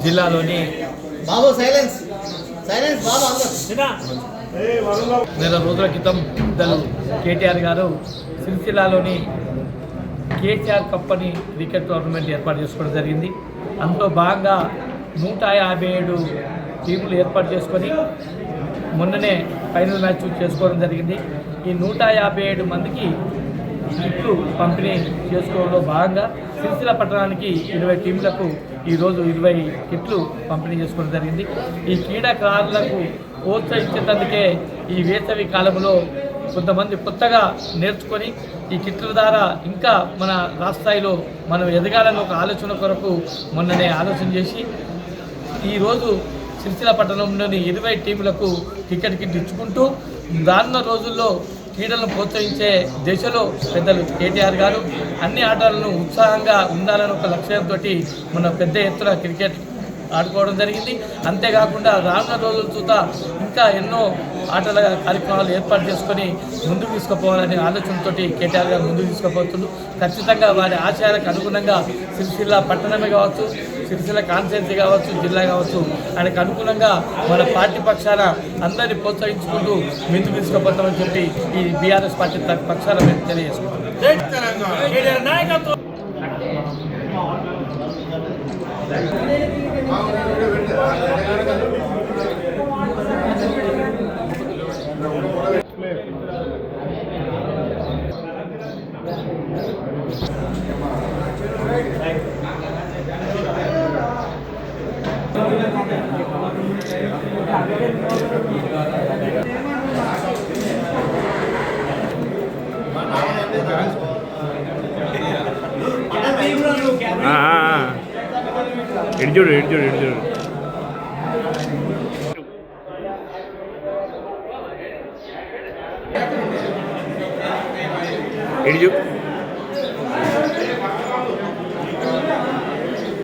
జిల్లాలోని నెల రోజుల క్రితం పెద్దలు కేటీఆర్ గారు సిరిసిల్లాలోని కేసీఆర్ కంపెనీ క్రికెట్ టోర్నమెంట్ ఏర్పాటు చేసుకోవడం జరిగింది. అందులో భాగంగా 157 టీములు ఏర్పాటు చేసుకొని మొన్ననే ఫైనల్ మ్యాచ్ చేసుకోవడం జరిగింది. ఈ 157 మందికి కిట్లు పంపిణీ చేసుకోవడంలో భాగంగా సిరిసిల్ల పట్టణానికి 20 టీంలకు ఈరోజు 20 కిట్లు పంపిణీ చేసుకోవడం జరిగింది. ఈ క్రీడాకారులకు ప్రోత్సహించేందుకే ఈ వేసవి కాలంలో కొంతమంది కొత్తగా నేర్చుకొని ఈ కిట్ల ద్వారా ఇంకా మన రాష్ట్రాయిలో మనం ఎదగాలని ఒక ఆలోచన కొరకు మొన్ననే ఆలోచన చేసి ఈరోజు సిరిసిల్ల పట్టణంలోని 20 టీములకు క్రికెట్ కిట్ ఇచ్చుకుంటూ రానున్న రోజుల్లో క్రీడలను ప్రోత్సహించే దిశలో పెద్దలు కేటీఆర్ గారు అన్ని ఆటలను ఉత్సాహంగా ఉండాలని ఒక లక్ష్యంతో మన పెద్ద ఎత్తున క్రికెట్ ఆడుకోవడం జరిగింది. అంతేకాకుండా రానున్న రోజుల చూత ఇంకా ఎన్నో ఆటల కార్యక్రమాలు ఏర్పాటు చేసుకొని ముందుకు తీసుకుపోవాలనే ఆలోచనతో కేటీఆర్ గారు ముందుకు తీసుకుపోతున్నారు. ఖచ్చితంగా వారి ఆశయాలకు అనుగుణంగా సిరిసిల్ల పట్టణమే కావచ్చు, సిరిసిల్ల కాన్స్టిట్యున్సీ కావచ్చు, జిల్లా కావచ్చు, ఆయనకు అనుగుణంగా మన పార్టీ పక్షాన అందరినీ ప్రోత్సహించుకుంటూ ముందుకు తీసుకుపోతామని చెప్పి ఈ బీఆర్ఎస్ పార్టీ పక్షాన మేము తెలియజేసుకుంటున్నాం. ఎడ్జూడు ఎడ్జూడు ఎడ్జూడు ఎడ్జూ